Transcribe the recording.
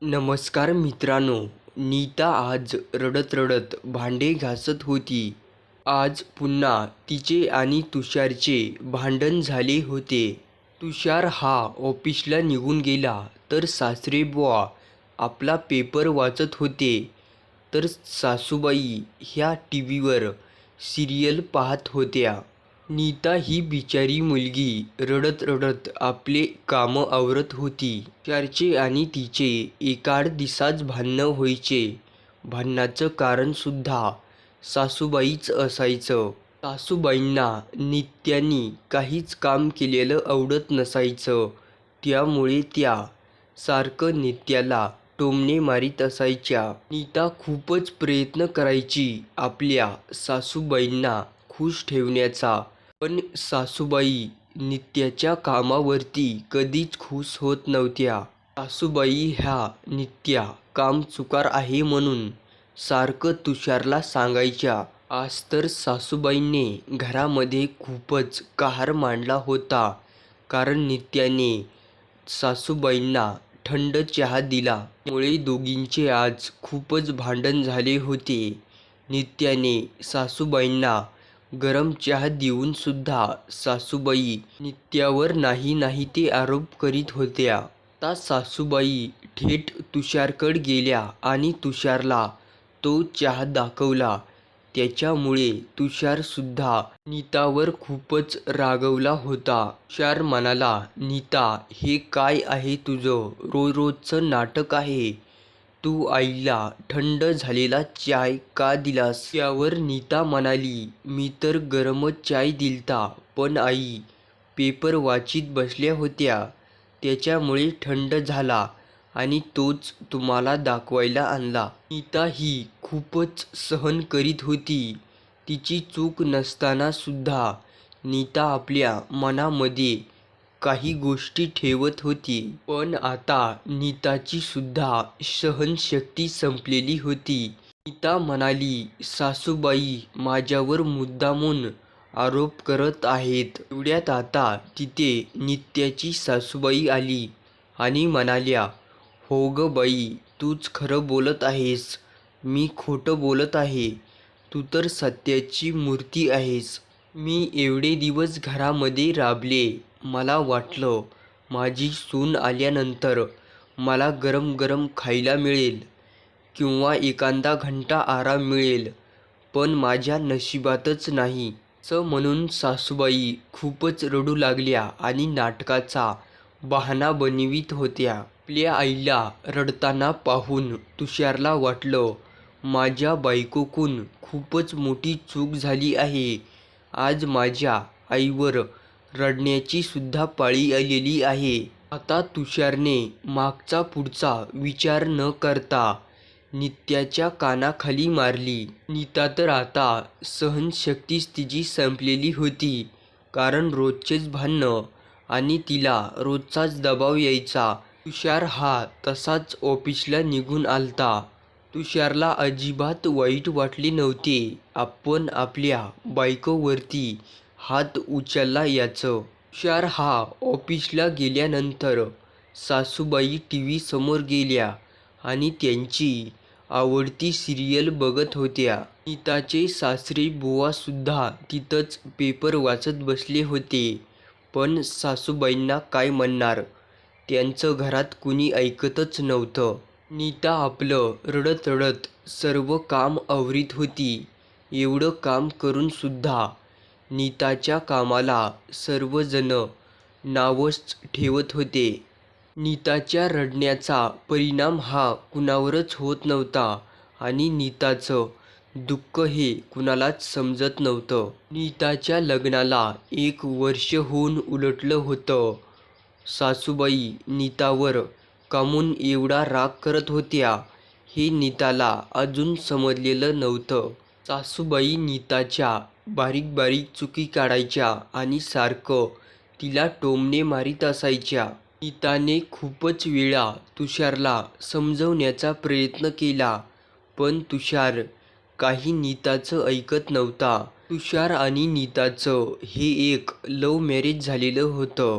नमस्कार मित्रांनो. नीता आज रडत रडत भांडे घासत होती. आज पुन्हा तिचे आणि तुषारचे भांडण झाले होते. तुषार हा ऑफिसला निघून गेला तर सासरेबुवा आपला पेपर वाचत होते, तर सासूबाई ह्या टीव्हीवर सिरियल पाहत होत्या. नीता ही बिचारी मुलगी रडत रडत आपले कामं आवरत होती. तुषारचे आणि तिचे एकाड दिसाच भांडणं व्हायचे. भांडणाचं कारणसुद्धा सासूबाईच असायचं. सासूबाईंना नित्याने काहीच काम केलेलं आवडत नसायचं, त्यामुळे त्या सारखं नित्याला टोमणे मारीत असायच्या. नीता खूपच प्रयत्न करायची आपल्या सासूबाईंना खुश ठेवण्याचा, पण सासूबाई नित्याच्या कामावरती कधीच खुश होत नव्हत्या. सासूबाई ह्या नित्या कामचुकार आहे म्हणून सारखं तुषारला सांगायच्या. आज तर सासूबाईंनी घरामध्ये खूपच कहर मांडला होता, कारण नित्याने सासूबाईंना थंड चहा दिला. त्यामुळे दोघींचे आज खूपच भांडण झाले होते. नित्याने सासूबाईंना गरम चहा देऊन सुद्धा सासूबाई नित्यावर नाही ते आरोप करीत होत्या. आता सासूबाई थेट तुषारकडे गेल्या आणि तुषारला तो चहा दाखवला. त्याच्यामुळे तुषार सुद्धा नीतावर खूपच रागावला होता. तुषार म्हणाला, नीता, हे काय आहे तुझं रोजचं नाटक आहे? तू आईला थंड झालेला चाय का दिलास? त्यावर नीता म्हणाली, मी तर गरमच चाय दिलता, पण आई पेपर वाचीत बसल्या होत्या, त्याच्यामुळे थंड झाला आणि तोच तुम्हाला दाखवायला आणला. नीता ही खूपच सहन करीत होती. तिची चूक नसताना सुद्धा नीता आपल्या मनामध्ये काही गोष्टी ठेवत होती. पण आता नीताची सुद्धा सहनशक्ती संपलेली होती. नीता म्हणाली, सासूबाई माझ्यावर मुद्दामून आरोप करत आहेत. एवढ्यात आता तिथे नित्याची सासूबाई आली आणि म्हणाल्या, हो ग बाई, तूच खरं बोलत आहेस, मी खोटं बोलत आहे. तू तर सत्याची मूर्ती आहेस. मी एवढे दिवस घरामध्ये राबले. मला वाटलं माझी सून आल्यानंतर मला गरम गरम खायला मिळेल किंवा एखादा घंटा आराम मिळेल, पण माझ्या नशिबातच नाही. असं म्हणून सासूबाई खूपच रडू लागल्या आणि नाटकाचा बहाणा बनवीत होत्या. आपल्या आईला रडताना पाहून तुषारला वाटलं, माझ्या बायकोकडून खूपच मोठी चूक झाली आहे. आज माझ्या आईवर रडण्याची सुद्धा पाळी आलेली आहे. आता तुषारने मागचा पुढचा विचार न करता नित्याच्या कानाखाली मारली. नीता तर आता सहनशक्तीच तिची संपलेली होती, कारण रोजचेच भांडणं आणि तिला रोजचाच दबाव यायचा. तुषार हा तसाच ऑफिसला निघून आलता. तुषारला अजिबात वाईट वाटले नव्हते. आपण आपल्या बायकोवरती हात उचलला याचं. तुषार हा ऑफिसला गेल्यानंतर सासूबाई टीव्ही समोर गेल्या आणि त्यांची आवडती सिरियल बघत होत्या. नीताचे सासरे बुवा सुद्धा तिथंच पेपर वाचत बसले होते. पण सासूबाईंना काय म्हणणार, त्यांचं घरात कुणी ऐकतच नव्हतं. नीता आपलं रडत रडत सर्व काम आवरीत होती. एवढं काम करून सुद्धा नीताच्या कामाला सर्वजण नावच ठेवत होते. नीताच्या रडण्याचा परिणाम हा कुणावरच होत नव्हता आणि नीताचं दुःख हे कुणालाच समजत नव्हतं. नीताच्या लग्नाला 1 वर्ष होऊन उलटलं होतं. सासूबाई नीतावर कामून एवढा राग करत होत्या हे नीताला अजून समजलेलं नव्हतं. सासूबाई नीताच्या बारीक बारीक चुकी काढायच्या आणि सारखं तिला टोमणे मारीत असायच्या. नीताने खूपच वेळा तुषारला समजवण्याचा प्रयत्न केला, पण तुषार काही नीताचं ऐकत नव्हता. तुषार आणि नीताचं हे एक लव्ह मॅरेज झालेलं होतं.